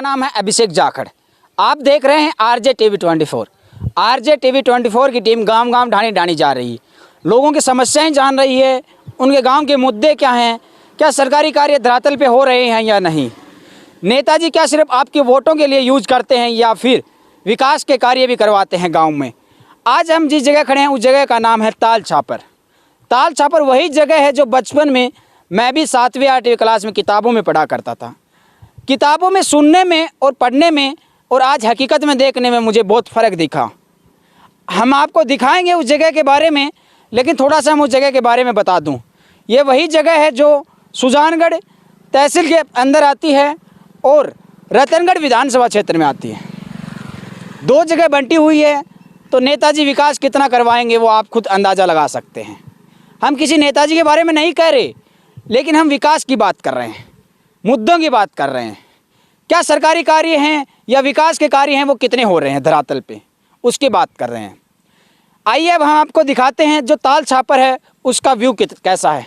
मेरा नाम है अभिषेक जाखड़। आप देख रहे हैं आरजे टीवी 24। आरजे टीवी 24 की टीम गांव गांव ढाणी ढाणी जा रही है, लोगों की समस्याएं जान रही है, उनके गांव के मुद्दे क्या हैं, क्या सरकारी कार्य धरातल पे हो रहे हैं या नहीं, नेताजी क्या सिर्फ आपके वोटों के लिए यूज करते हैं या फिर विकास के कार्य भी करवाते हैं गाँव में। आज हम जिस जगह खड़े हैं उस जगह का नाम है ताल छापर। ताल छापर वही जगह है जो बचपन में मैं भी 7वीं 8वीं क्लास में किताबों में पढ़ा करता था। किताबों में सुनने में और पढ़ने में और आज हकीकत में देखने में मुझे बहुत फ़र्क दिखा। हम आपको दिखाएंगे उस जगह के बारे में, लेकिन थोड़ा सा हम उस जगह के बारे में बता दूं। ये वही जगह है जो सुजानगढ़ तहसील के अंदर आती है और रतनगढ़ विधानसभा क्षेत्र में आती है। दो जगह बंटी हुई है, तो नेताजी विकास कितना करवाएंगे वो आप खुद अंदाज़ा लगा सकते हैं। हम किसी नेताजी के बारे में नहीं कह रहे, लेकिन हम विकास की बात कर रहे हैं, मुद्दों की बात कर रहे हैं। क्या सरकारी कार्य हैं या विकास के कार्य हैं वो कितने हो रहे हैं धरातल पे, उसकी बात कर रहे हैं। आइए अब हम आपको दिखाते हैं जो ताल छापर है उसका व्यू कैसा है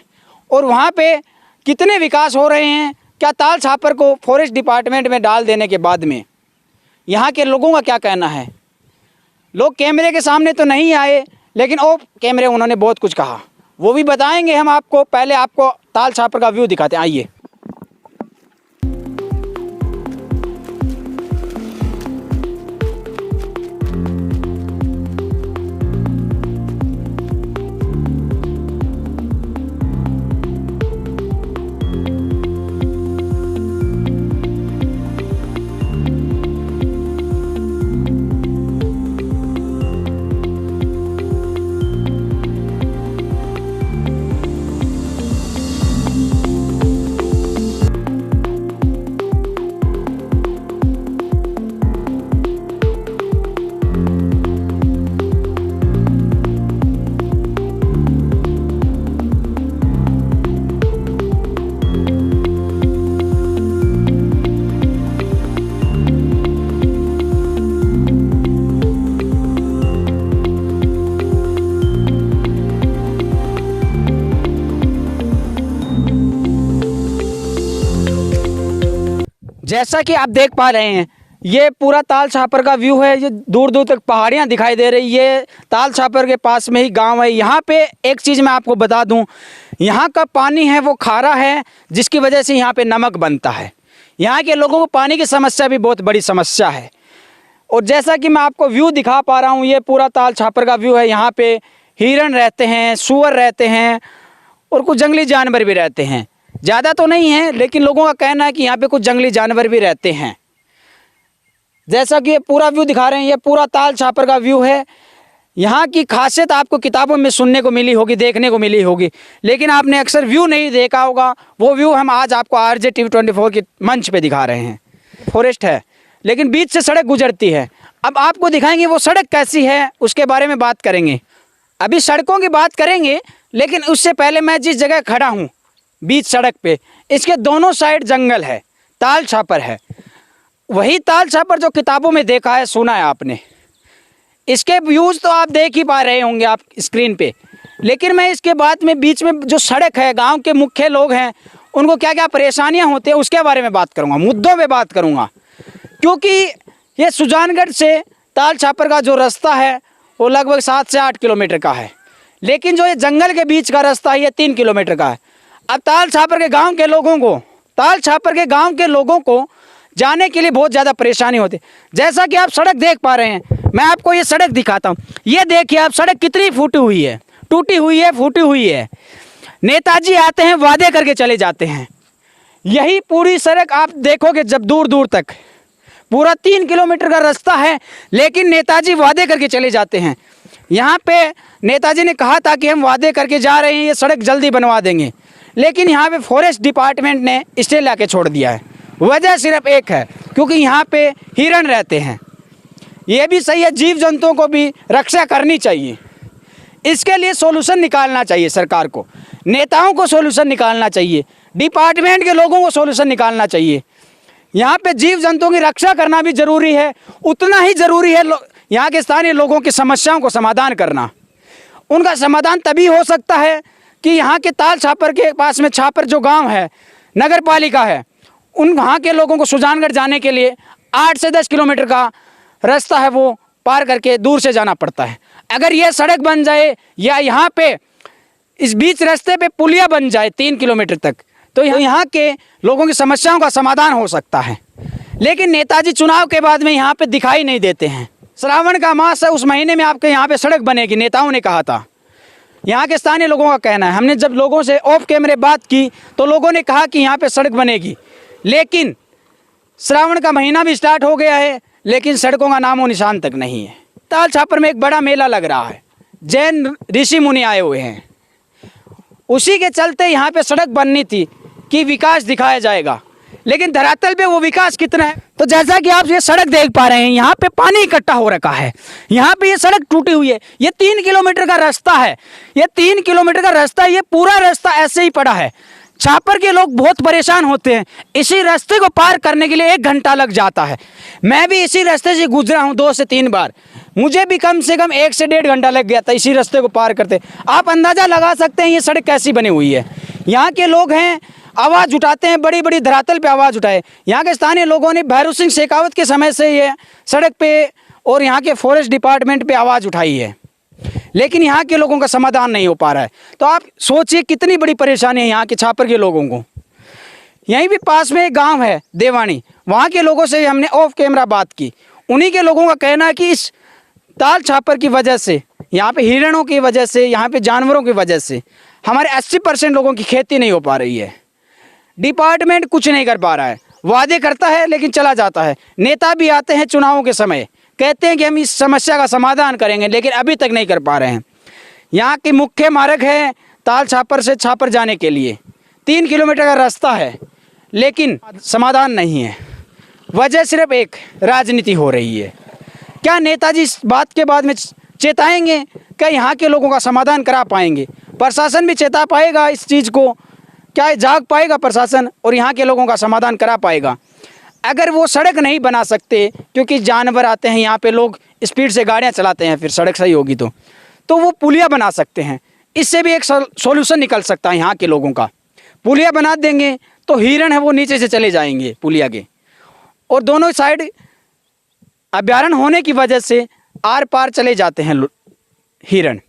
और वहाँ पे कितने विकास हो रहे हैं। क्या ताल छापर को फॉरेस्ट डिपार्टमेंट में डाल देने के बाद में यहाँ के लोगों का क्या कहना है। लोग कैमरे के सामने तो नहीं आए, लेकिन ओ कैमरे उन्होंने बहुत कुछ कहा, वो भी बताएंगे हम आपको। पहले आपको ताल छापर का व्यू दिखाते हैं, आइए। जैसा कि आप देख पा रहे हैं ये पूरा ताल छापर का व्यू है। ये दूर दूर तक पहाड़ियाँ दिखाई दे रही है। ताल छापर के पास में ही गांव है। यहाँ पे एक चीज़ मैं आपको बता दूं, यहाँ का पानी है वो खारा है, जिसकी वजह से यहाँ पे नमक बनता है। यहाँ के लोगों को पानी की समस्या भी बहुत बड़ी समस्या है। और जैसा कि मैं आपको व्यू दिखा पा रहा हूँ, ये पूरा ताल छापर का व्यू है। यहाँ पे हिरन रहते हैं, सूअर रहते हैं और कुछ जंगली जानवर भी रहते हैं। ज़्यादा तो नहीं है, लेकिन लोगों का कहना है कि यहाँ पे कुछ जंगली जानवर भी रहते हैं। जैसा कि ये पूरा व्यू दिखा रहे हैं, ये पूरा ताल छापर का व्यू है। यहाँ की खासियत आपको किताबों में सुनने को मिली होगी, देखने को मिली होगी, लेकिन आपने अक्सर व्यू नहीं देखा होगा। वो व्यू हम आज आपको आरजे टीवी 24 के मंच पे दिखा रहे हैं। फॉरेस्ट है, लेकिन बीच से सड़क गुजरती है। अब आपको दिखाएंगे वो सड़क कैसी है, उसके बारे में बात करेंगे। अभी सड़कों की बात करेंगे, लेकिन उससे पहले मैं जिस जगह खड़ा हूँ बीच सड़क पे, इसके दोनों साइड जंगल है, ताल छापर है। वही ताल छापर जो किताबों में देखा है, सुना है आपने। इसके व्यूज़ तो आप देख ही पा रहे होंगे आप स्क्रीन पे, लेकिन मैं इसके बाद में बीच में जो सड़क है, गांव के मुख्य लोग हैं, उनको क्या क्या परेशानियां होती हैं उसके बारे में बात करूंगा, मुद्दों पे बात करूंगा। क्योंकि ये सुजानगढ़ से ताल छापर का जो रास्ता है वो लगभग 7 से 8 किलोमीटर का है, लेकिन जो ये जंगल के बीच का रास्ता है ये 3 किलोमीटर का है। अब ताल छापर के गांव के लोगों को जाने के लिए बहुत ज़्यादा परेशानी होती है। जैसा कि आप सड़क देख पा रहे हैं, मैं आपको ये सड़क दिखाता हूँ। ये देखिए आप, सड़क कितनी फूटी हुई है, टूटी हुई है, फूटी हुई है। नेताजी आते हैं, वादे करके चले जाते हैं। यही पूरी सड़क आप देखोगे जब दूर दूर तक, पूरा 3 किलोमीटर का रास्ता है, लेकिन नेताजी वादे करके चले जाते हैं। यहाँ पे नेताजी ने कहा था कि हम वादे करके जा रहे हैं, ये सड़क जल्दी बनवा देंगे, लेकिन यहाँ पे फॉरेस्ट डिपार्टमेंट ने स्टे ला के छोड़ दिया है। वजह सिर्फ एक है, क्योंकि यहाँ पे हिरन रहते हैं। ये भी सही है, जीव जंतुओं को भी रक्षा करनी चाहिए। इसके लिए सॉल्यूशन निकालना चाहिए सरकार को, नेताओं को सॉल्यूशन निकालना चाहिए, डिपार्टमेंट के लोगों को सॉल्यूशन निकालना चाहिए। यहाँ पे जीव जंतुओं की रक्षा करना भी ज़रूरी है, उतना ही ज़रूरी है यहाँ के स्थानीय लोगों की समस्याओं को समाधान करना। उनका समाधान तभी हो सकता है कि यहाँ के ताल छापर के पास में छापर जो गांव है, नगर पालिका है, उन वहाँ के लोगों को सुजानगढ़ जाने के लिए 8 से 10 किलोमीटर का रास्ता है वो पार करके दूर से जाना पड़ता है। अगर ये सड़क बन जाए या यहाँ पे इस बीच रास्ते पे पुलिया बन जाए 3 किलोमीटर तक, तो यहाँ के लोगों की समस्याओं का समाधान हो सकता है। लेकिन नेताजी चुनाव के बाद में यहाँ पे दिखाई नहीं देते हैं। श्रावण का मास है, उस महीने में आपके यहाँ पे सड़क बनेगी, नेताओं ने कहा था। यहाँ के स्थानीय लोगों का कहना है, हमने जब लोगों से ऑफ कैमरे बात की तो लोगों ने कहा कि यहाँ पे सड़क बनेगी, लेकिन श्रावण का महीना भी स्टार्ट हो गया है, लेकिन सड़कों का नामो निशान तक नहीं है। ताल छापर में एक बड़ा मेला लग रहा है, जैन ऋषि मुनि आए हुए हैं, उसी के चलते यहाँ पे सड़क बननी थी कि विकास दिखाया जाएगा, लेकिन धरातल पे वो विकास कितना है। तो जैसा कि आप ये सड़क देख पा रहे हैं, यहाँ पे पानी इकट्ठा हो रखा है, यहाँ पे ये सड़क टूटी हुई है। ये 3 किलोमीटर का रास्ता है, ये 3 किलोमीटर का रास्ता, ये पूरा रास्ता ऐसे ही पड़ा है। छापर के लोग बहुत परेशान होते हैं, इसी रास्ते को पार करने के लिए 1 घंटा लग जाता है। मैं भी इसी रास्ते से गुजरा हूँ 2 से 3 बार, मुझे भी कम से कम 1 से 1.5 घंटा लग गया था इसी रास्ते को पार करते। आप अंदाज़ा लगा सकते हैं ये सड़क कैसी बनी हुई है। यहाँ के लोग हैं, आवाज़ उठाते हैं, बड़ी बड़ी धरातल पे आवाज़ उठाए। यहाँ के स्थानीय लोगों ने भैरव सिंह शेखावत के समय से ये सड़क पे और यहाँ के फॉरेस्ट डिपार्टमेंट पे आवाज़ उठाई है, लेकिन यहाँ के लोगों का समाधान नहीं हो पा रहा है। तो आप सोचिए कितनी बड़ी परेशानी है यहाँ के छापर के लोगों को। यहीं भी पास में एक गाँव है देवानी, वहाँ के लोगों से हमने ऑफ कैमरा बात की। उन्हीं के लोगों का कहना है कि इस ताल छापर की वजह से, यहाँ पे हिरणों की वजह से, यहाँ पे जानवरों की वजह से हमारे 80% लोगों की खेती नहीं हो पा रही है। डिपार्टमेंट कुछ नहीं कर पा रहा है, वादे करता है लेकिन चला जाता है। नेता भी आते हैं चुनावों के समय, कहते हैं कि हम इस समस्या का समाधान करेंगे, लेकिन अभी तक नहीं कर पा रहे हैं। यहाँ की मुख्य मार्ग है ताल छापर से छापर जाने के लिए 3 किलोमीटर का रास्ता है, लेकिन समाधान नहीं है। वजह सिर्फ एक, राजनीति हो रही है। क्या नेताजी इस बात के बाद में चेताएंगे? क्या यहाँ के लोगों का समाधान करा पाएंगे? प्रशासन भी चेता पाएगा इस चीज़ को? क्या जाग पाएगा प्रशासन और यहाँ के लोगों का समाधान करा पाएगा? अगर वो सड़क नहीं बना सकते, क्योंकि जानवर आते हैं यहाँ पे, लोग स्पीड से गाड़ियाँ चलाते हैं, फिर सड़क सही होगी तो वो पुलिया बना सकते हैं। इससे भी एक सॉल्यूशन निकल सकता है यहाँ के लोगों का। पुलिया बना देंगे तो हिरण है वो नीचे से चले जाएंगे पुलिया के, और दोनों साइड अभ्यारण्य होने की वजह से आर पार चले जाते हैं हिरण।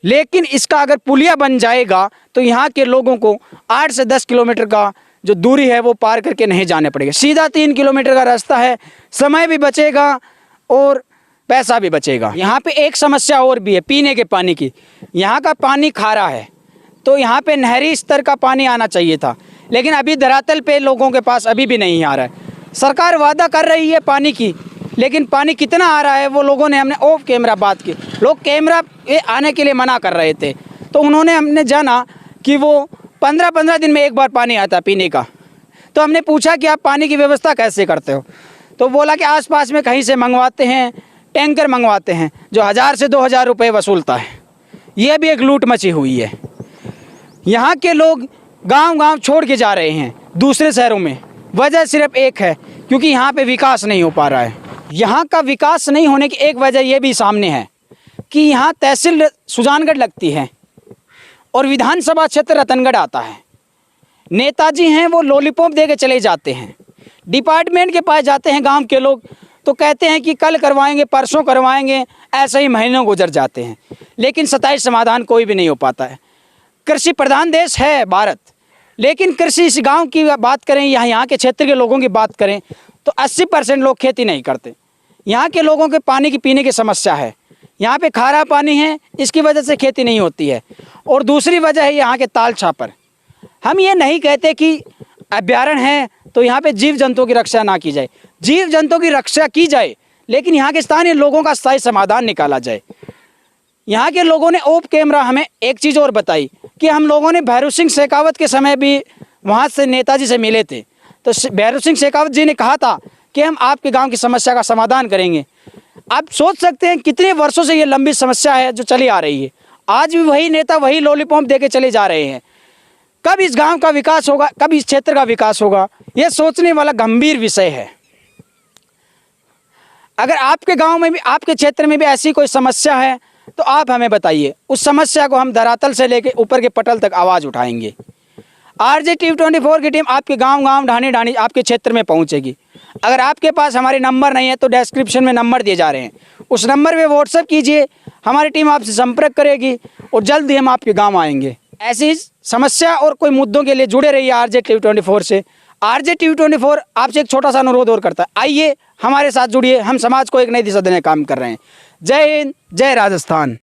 लेकिन इसका अगर पुलिया बन जाएगा तो यहाँ के लोगों को 8 से 10 किलोमीटर का जो दूरी है वो पार करके नहीं जाने पड़ेगा। सीधा 3 किलोमीटर का रास्ता है, समय भी बचेगा और पैसा भी बचेगा। यहाँ पे एक समस्या और भी है पीने के पानी की। यहाँ का पानी खारा है, तो यहाँ पे नहरी स्तर का पानी आना चाहिए था, लेकिन अभी धरातल पे लोगों के पास अभी भी नहीं आ रहा है। सरकार वादा कर रही है पानी की, लेकिन पानी कितना आ रहा है वो लोगों ने, हमने ऑफ कैमरा बात की, लोग कैमरा आने के लिए मना कर रहे थे, तो हमने जाना कि वो 15-15 दिन में एक बार पानी आता पीने का। तो हमने पूछा कि आप पानी की व्यवस्था कैसे करते हो? तो बोला कि आसपास में कहीं से मंगवाते हैं, टैंकर मंगवाते हैं जो 1000 से 2000 रुपये वसूलता है। ये भी एक लूट मची हुई है। यहाँ के लोग गांव-गांव छोड़ के जा रहे हैं दूसरे शहरों में। वजह सिर्फ एक है, क्योंकि यहाँ पे विकास नहीं हो पा रहा है। यहाँ का विकास नहीं होने की एक वजह ये भी सामने है कि यहाँ तहसील सुजानगढ़ लगती है और विधानसभा क्षेत्र रतनगढ़ आता है। नेताजी हैं वो लॉलीपॉप दे के चले जाते हैं, डिपार्टमेंट के पास जाते हैं गांव के लोग तो कहते हैं कि कल करवाएंगे, परसों करवाएंगे, ऐसे ही महीनों गुजर जाते हैं, लेकिन 27 समाधान कोई भी नहीं हो पाता है। कृषि प्रधान देश है भारत, लेकिन कृषि इस गांव की बात करें, यहाँ के क्षेत्र के लोगों की बात करें तो 80% लोग खेती नहीं करते। यहाँ के लोगों के पानी की पीने की समस्या है, यहाँ पे खारा पानी है, इसकी वजह से खेती नहीं होती है। और दूसरी वजह है यहाँ के ताल छापर। हम ये नहीं कहते कि अभ्यारण्य है तो यहाँ पे जीव जंतुओं की रक्षा ना की जाए, जीव जंतुओं की रक्षा की जाए, लेकिन यहाँ के स्थानीय लोगों का स्थायी समाधान निकाला जाए। यहाँ के लोगों ने ऑफ कैमरा हमें एक चीज़ और बताई कि हम लोगों ने भैरव सिंह शेखावत के समय भी वहाँ से नेताजी से मिले थे, तो भैरव सिंह शेखावत जी ने कहा था कि हम आपके गांव की समस्या का समाधान करेंगे। आप सोच सकते हैं कितने वर्षों से ये लंबी समस्या है जो चली आ रही है। आज भी वही नेता वही लॉलीपॉप दे के चले जा रहे हैं। कब इस गांव का विकास होगा, कब इस क्षेत्र का विकास होगा, ये सोचने वाला गंभीर विषय है। अगर आपके गांव में भी, आपके क्षेत्र में भी ऐसी कोई समस्या है तो आप हमें बताइए, उस समस्या को हम धरातल से लेकर ऊपर के पटल तक आवाज़ उठाएंगे। RJ Tv 24 की टीम आपके गांव ढाणी ढाणी आपके क्षेत्र में पहुंचेगी। अगर आपके पास हमारे नंबर नहीं है तो डिस्क्रिप्शन में नंबर दिए जा रहे हैं, उस नंबर पे व्हाट्सएप कीजिए, हमारी टीम आपसे संपर्क करेगी और जल्द ही हम आपके गांव आएंगे। ऐसी समस्या और कोई मुद्दों के लिए जुड़े रहिए RJ Tv 24 से। RJ Tv 24 आपसे एक छोटा सा अनुरोध और करता है, आइए हमारे साथ जुड़िए, हम समाज को एक नई दिशा देने का काम कर रहे हैं। जय हिंद, जय राजस्थान।